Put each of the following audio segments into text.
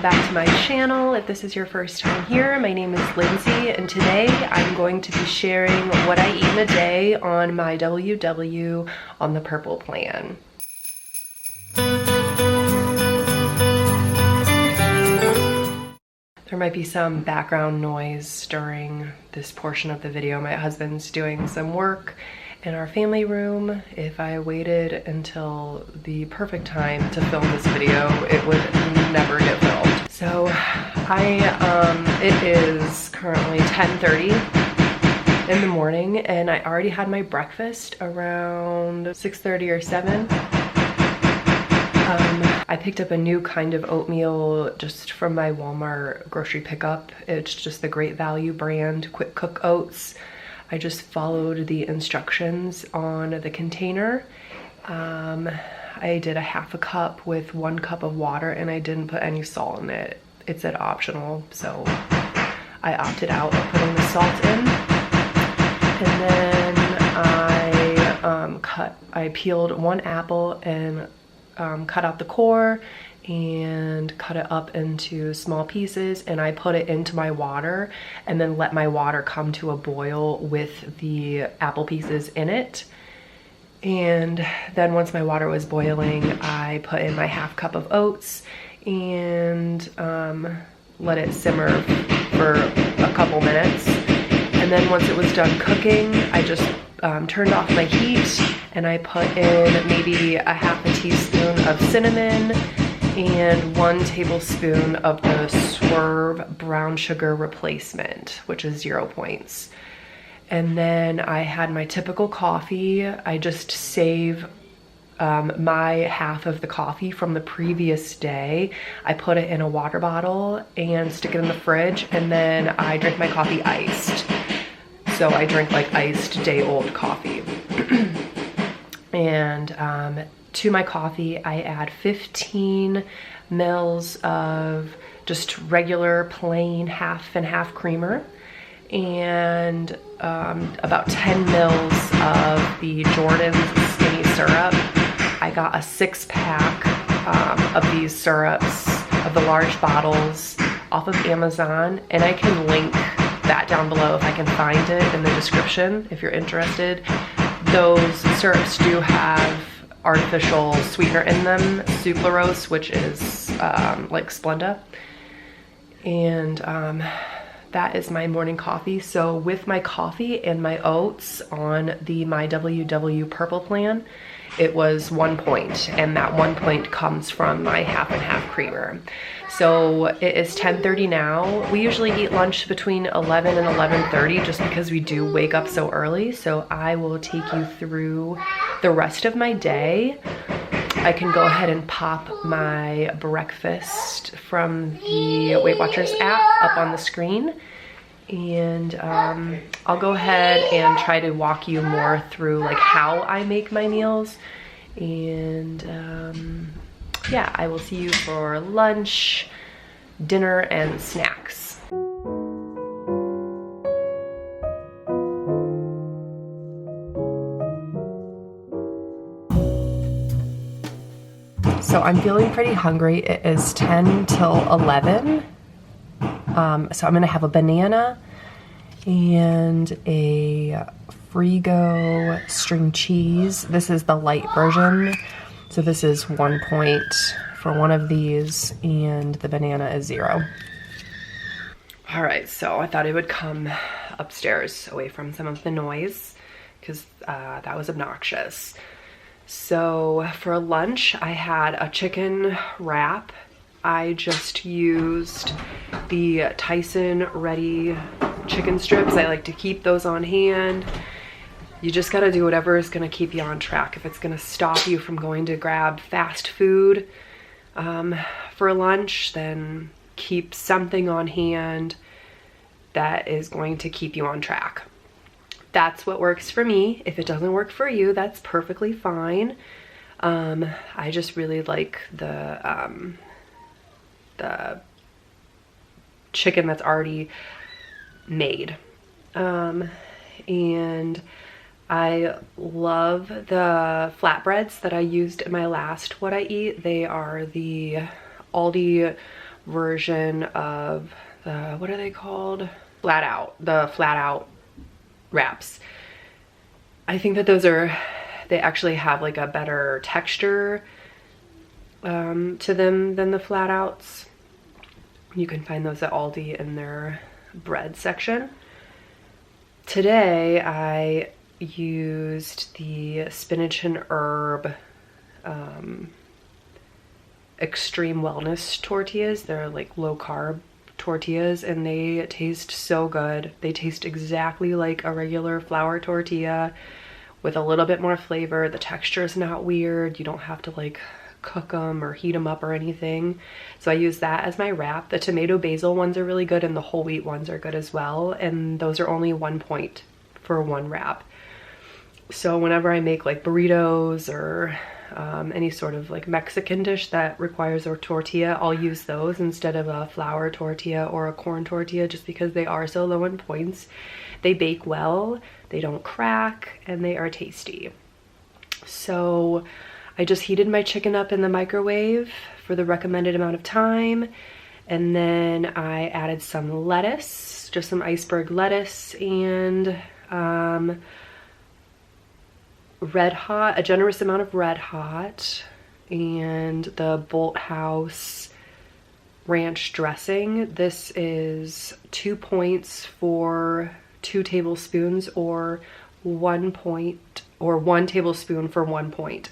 welcome back to my channel. If this is your first time here, my name is Lindsay, and today I'm going to be sharing what I eat in a day on my WW on the Purple Plan. There might be some background noise during this portion of the video. My husband's doing some work in our family room. If I waited until the perfect time to film this video, it would never get filmed. So it is currently 10:30 in the morning, and I already had my breakfast around 6:30 or 7. I picked up a new kind of oatmeal just from my Walmart grocery pickup. It's just the Great Value brand Quick Cook Oats. I just followed the instructions on the container. I did a half a cup with 1 cup of water, and I didn't put any salt in it. It said optional, so I opted out of putting the salt in. And then I peeled 1 apple and cut out the core and cut it up into small pieces, and I put it into my water and then let my water come to a boil with the apple pieces in it. And then once my water was boiling, I put in my half cup of oats and let it simmer for a couple minutes. And then once it was done cooking, I just turned off my heat and I put in maybe a half a teaspoon of cinnamon and 1 tablespoon of the Swerve brown sugar replacement, which is 0 points. And then I had my typical coffee. I just save my half of the coffee from the previous day. I put it in a water bottle and stick it in the fridge, and then I drink my coffee iced. So I drink like iced day-old coffee. And to my coffee, I add 15 mils of just regular plain half and half creamer, and about 10 mils of the Jordan's Skinny Syrup. I got a 6-pack of these syrups, of the large bottles, off of Amazon, and I can link that down below if I can find it in the description if you're interested. Those syrups do have artificial sweetener in them, sucralose, which is like Splenda. And that is my morning coffee. So with my coffee and my oats on the myWW Purple Plan, it was 1 point, and that 1 point comes from my half and half creamer. So it is 10:30 now. We usually eat lunch between 11 and 11:30 just because we do wake up so early. So I will take you through the rest of my day. I can go ahead and pop my breakfast from the Weight Watchers app up on the screen. And I'll go ahead and try to walk you more through like how I make my meals. And yeah, I will see you for lunch, dinner, and snacks. So I'm feeling pretty hungry. It is 10 till 11. So I'm gonna have a banana and a Frigo string cheese. This is the light version. So this is 1 point for one of these, and the banana is 0. All right, so I thought I would come upstairs away from some of the noise because that was obnoxious. So for lunch, I had a chicken wrap. I just used the Tyson Ready chicken strips. I like to keep those on hand. You just gotta do whatever is gonna keep you on track. If it's gonna stop you from going to grab fast food for lunch, then keep something on hand that is going to keep you on track. That's what works for me. If it doesn't work for you, that's perfectly fine. I just really like the chicken that's already made. And I love the flatbreads that I used in my last What I Eat. They are the Aldi version of the, what are they called? Flat Out, the Flat Out wraps. I think that those are, they actually have like a better texture to them than the Flat Outs. You can find those at Aldi in their bread section. Today I used the spinach and herb extreme wellness tortillas. They're like low carb tortillas and they taste so good. They taste exactly like a regular flour tortilla with a little bit more flavor. The texture is not weird. You don't have to like cook them or heat them up or anything. So I use that as my wrap. The tomato basil ones are really good and the whole wheat ones are good as well. And those are only 1 point for one wrap. So whenever I make like burritos or any sort of like Mexican dish that requires a tortilla, I'll use those instead of a flour tortilla or a corn tortilla, just because they are so low in points. They bake well, they don't crack, and they are tasty. So I just heated my chicken up in the microwave for the recommended amount of time, and then I added some lettuce, just some iceberg lettuce, and Red Hot, a generous amount of Red Hot, and the Bolthouse ranch dressing. This is 2 points for 2 tablespoons, or 1 point, or 1 tablespoon for 1 point.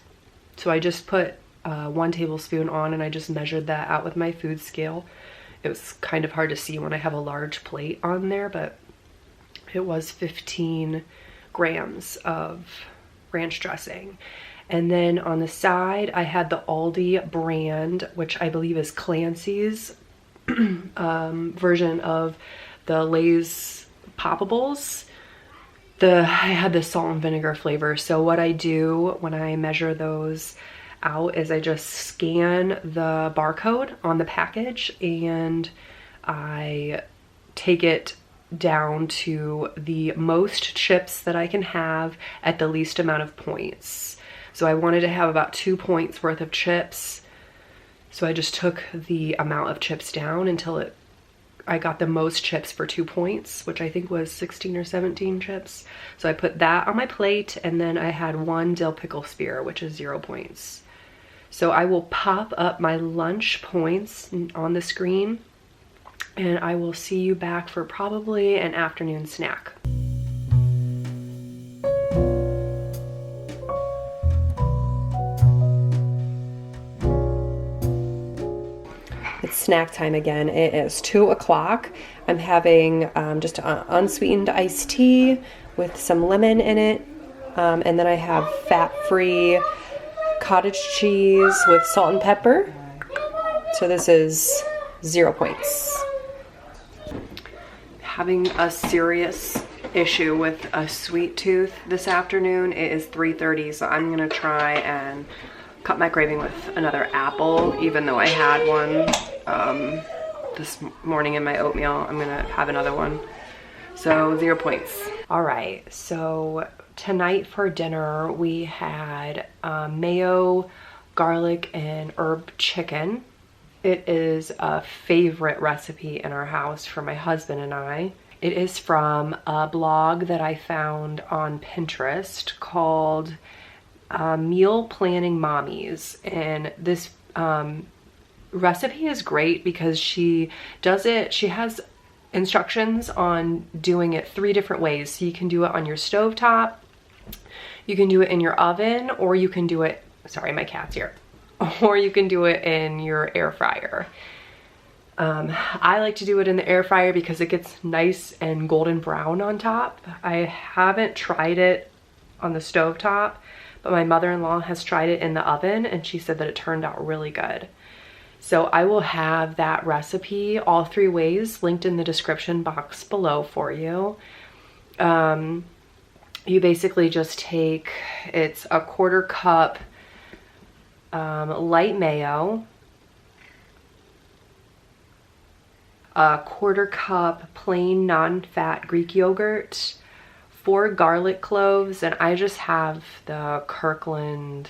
So I just put 1 tablespoon on and I just measured that out with my food scale. It was kind of hard to see when I have a large plate on there, but it was 15 grams of ranch dressing. And then on the side I had the Aldi brand, which I believe is Clancy's version of the Lay's Poppables. I had the salt and vinegar flavor. So what I do when I measure those out is I just scan the barcode on the package and I take it down to the most chips that I can have at the least amount of points. So I wanted to have about 2 points worth of chips. So I just took the amount of chips down until I got the most chips for 2 points, which I think was 16 or 17 chips. So I put that on my plate, and then I had 1 dill pickle spear, which is 0 points. So I will pop up my lunch points on the screen, and I will see you back for probably an afternoon snack. It's snack time again. It is 2 o'clock. I'm having just an unsweetened iced tea with some lemon in it. And then I have fat-free cottage cheese with salt and pepper. So this is 0 points. Having a serious issue with a sweet tooth this afternoon. It is 3:30, so I'm gonna try and cut my craving with another apple, even though I had one this morning in my oatmeal. I'm gonna have another one. So 0 points. All right, so tonight for dinner we had mayo, garlic, and herb chicken. It is a favorite recipe in our house for my husband and I. It is from a blog that I found on Pinterest called Meal Planning Mommies, and this recipe is great because she has instructions on doing it 3 different ways. So you can do it on your stovetop, you can do it in your oven, or you can do it, sorry, my cat's here, or you can do it in your air fryer. I like to do it in the air fryer because it gets nice and golden brown on top. I haven't tried it on the stovetop, but my mother-in-law has tried it in the oven and she said that it turned out really good. So I will have that recipe, all 3 ways, linked in the description box below for you. You basically just take, it's a 1/4 cup light mayo, a 1/4 cup plain non-fat Greek yogurt, 4 garlic cloves, and I just have the Kirkland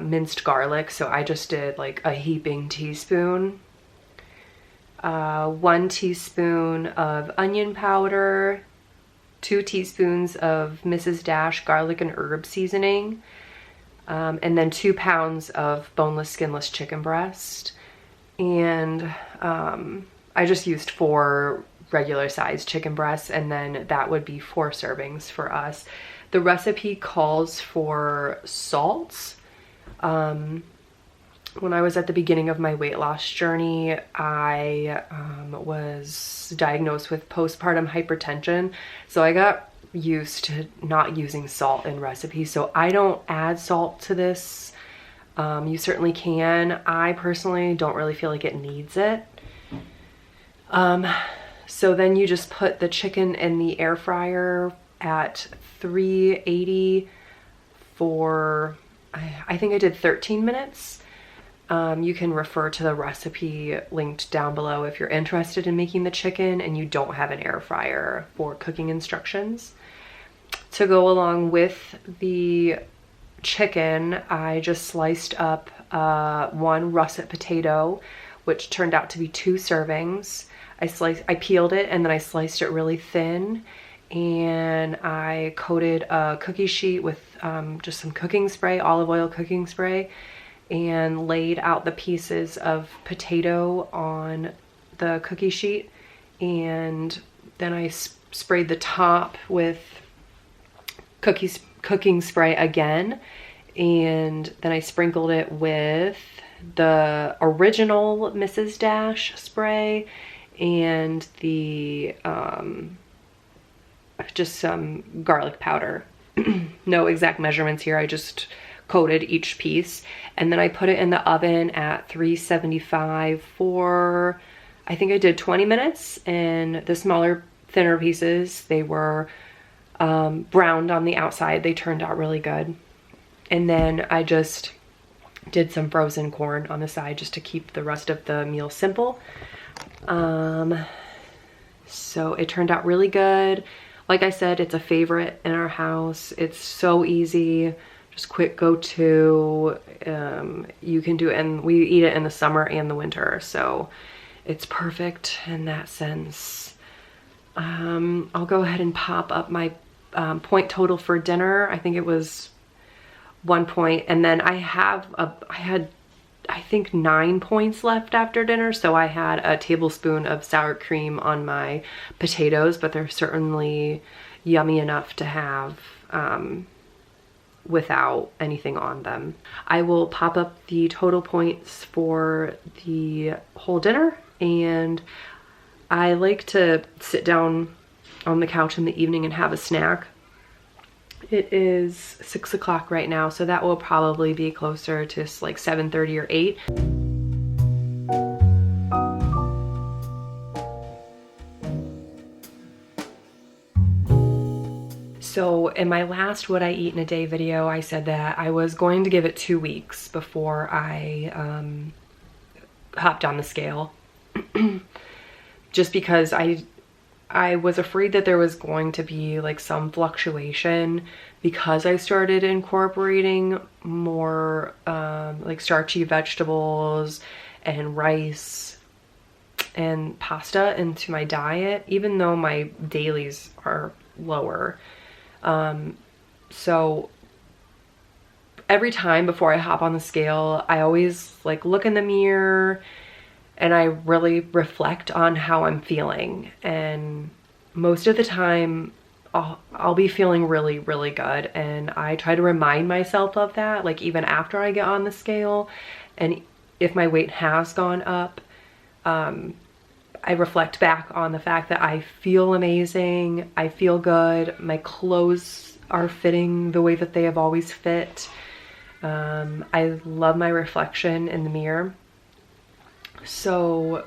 minced garlic, so I just did like a heaping teaspoon 1 teaspoon of onion powder, 2 teaspoons of Mrs. Dash garlic and herb seasoning, and then 2 pounds of boneless, skinless chicken breast. And I just used 4 regular sized chicken breasts, and then that would be 4 servings for us. The recipe calls for salt. When I was at the beginning of my weight loss journey, I was diagnosed with postpartum hypertension. So I got used to not using salt in recipes. So I don't add salt to this. You certainly can. I personally don't really feel like it needs it. So then you just put the chicken in the air fryer at 380 for, I think I did 13 minutes. You can refer to the recipe linked down below if you're interested in making the chicken and you don't have an air fryer for cooking instructions. To go along with the chicken, I just sliced up 1 russet potato, which turned out to be 2 servings. I peeled it and then I sliced it really thin, and I coated a cookie sheet with just some cooking spray, olive oil cooking spray, and laid out the pieces of potato on the cookie sheet. And then I sprayed the top with cooking spray again, and then I sprinkled it with the original Mrs. Dash spray and the just some garlic powder. No exact measurements here, I just coated each piece, and then I put it in the oven at 375 for, I think I did 20 minutes, and the smaller, thinner pieces, they were browned on the outside. They turned out really good. And then I just did some frozen corn on the side just to keep the rest of the meal simple. So it turned out really good. Like I said, it's a favorite in our house. It's so easy, just quick go-to. You can do it, and we eat it in the summer and the winter, so it's perfect in that sense. I'll go ahead and pop up my point total for dinner. I think it was 1 point, and then I had I think 9 points left after dinner, so I had a tablespoon of sour cream on my potatoes, but they're certainly yummy enough to have without anything on them. I will pop up the total points for the whole dinner, and I like to sit down on the couch in the evening and have a snack. It is 6 o'clock right now, so that will probably be closer to like 7:30 or 8. So in my last What I Eat in a Day video, I said that I was going to give it 2 weeks before I hopped on the scale. Just because I was afraid that there was going to be like some fluctuation because I started incorporating more like starchy vegetables and rice and pasta into my diet, even though my dailies are lower. So every time before I hop on the scale, I always like look in the mirror and I really reflect on how I'm feeling. And most of the time I'll be feeling really, really good. And I try to remind myself of that, like even after I get on the scale. And if my weight has gone up, I reflect back on the fact that I feel amazing, I feel good, my clothes are fitting the way that they have always fit. I love my reflection in the mirror. So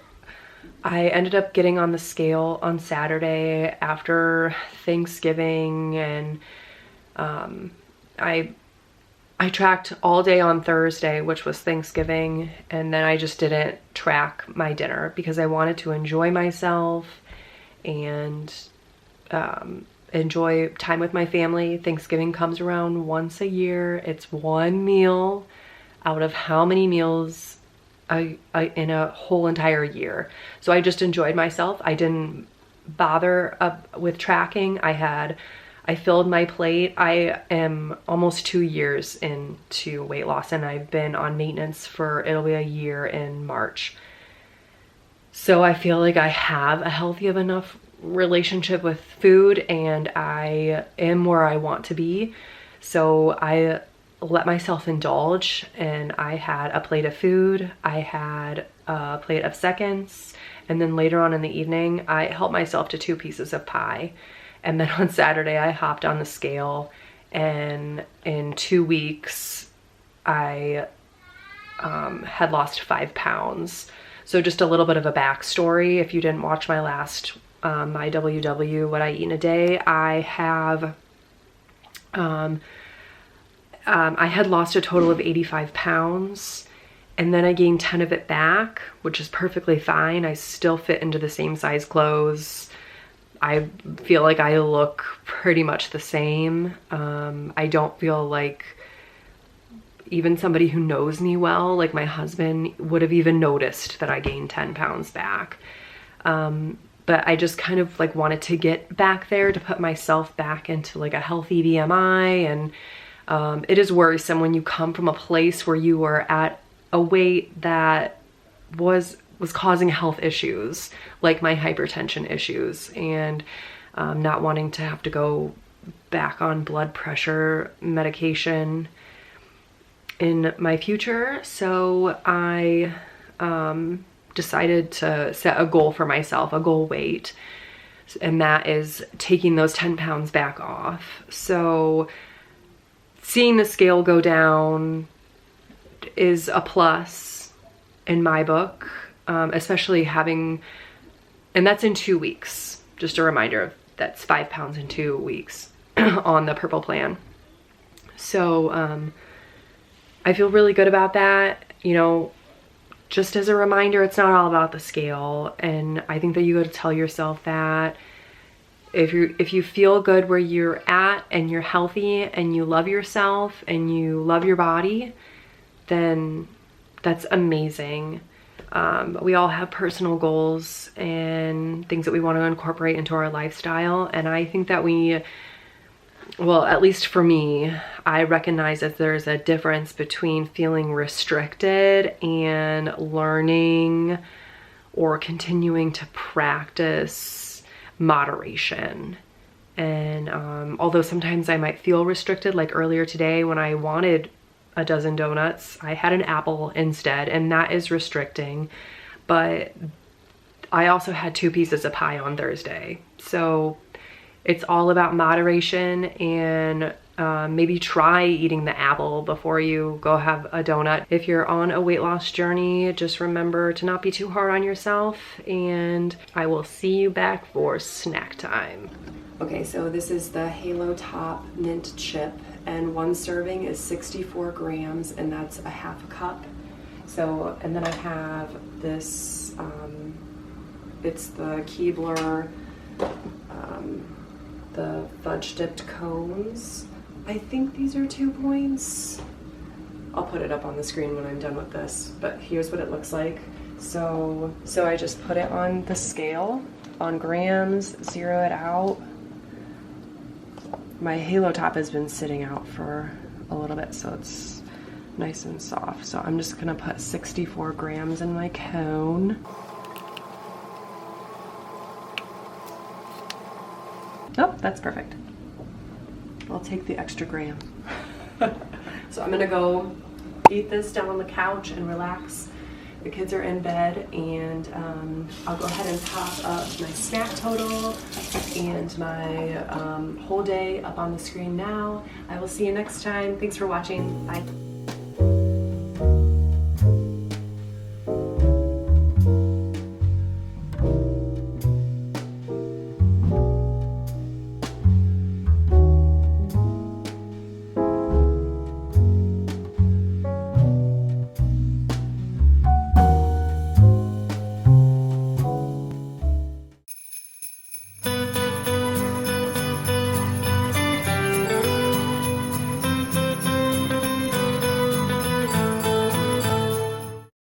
I ended up getting on the scale on Saturday after Thanksgiving, and I tracked all day on Thursday, which was Thanksgiving, and then I just didn't track my dinner because I wanted to enjoy myself and enjoy time with my family. Thanksgiving comes around once a year. It's one meal out of how many meals in a whole entire year. So I just enjoyed myself. I didn't bother with tracking. I filled my plate. I am almost 2 years into weight loss, and I've been on maintenance for, it'll be a year in March. So I feel like I have a healthy enough relationship with food, and I am where I want to be. So I let myself indulge, and I had a plate of food, I had a plate of seconds, and then later on in the evening, I helped myself to 2 pieces of pie. And then on Saturday, I hopped on the scale, and in 2 weeks, I had lost 5 pounds. So just a little bit of a backstory. If you didn't watch my last myWW, what I eat in a day, I had lost a total of 85 pounds, and then I gained 10 of it back, which is perfectly fine. I still fit into the same size clothes. I feel like I look pretty much the same. I don't feel like even somebody who knows me well, like my husband, would have even noticed that I gained 10 pounds back. But I just kind of like wanted to get back there to put myself back into like a healthy BMI. And it is worrisome when you come from a place where you were at a weight that was causing health issues, like my hypertension issues, and not wanting to have to go back on blood pressure medication in my future. So I decided to set a goal for myself, a goal weight, and that is taking those 10 pounds back off. So seeing the scale go down is a plus in my book. Especially having, and that's in 2 weeks. Just a reminder, that's 5 pounds in 2 weeks on the purple plan. So I feel really good about that. You know, just as a reminder, it's not all about the scale. And I think that you got to tell yourself that if you feel good where you're at, and you're healthy, and you love yourself, and you love your body, then that's amazing. We all have personal goals and things that we want to incorporate into our lifestyle. And I think that well, at least for me, I recognize that there's a difference between feeling restricted and learning or continuing to practice moderation. And although sometimes I might feel restricted, like earlier today when I wanted a dozen donuts, I had an apple instead, and that is restricting. But I also had 2 pieces of pie on Thursday. So it's all about moderation, and maybe try eating the apple before you go have a donut. If you're on a weight loss journey, just remember to not be too hard on yourself, and I will see you back for snack time. Okay, so this is the Halo Top Mint Chip, and 1 serving is 64 grams, and that's a half a cup. So, and then I have this, it's the Keebler, the fudge dipped cones. I think these are 2 points. I'll put it up on the screen when I'm done with this, but here's what it looks like. So I just put it on the scale on grams, zero it out. My Halo Top has been sitting out for a little bit, so it's nice and soft. So I'm just gonna put 64 grams in my cone. Oh, that's perfect. I'll take the extra gram. So I'm gonna go eat this down on the couch and relax. The kids are in bed, and I'll go ahead and pop up my snack total and my whole day up on the screen now. I will see you next time. Thanks for watching. Bye.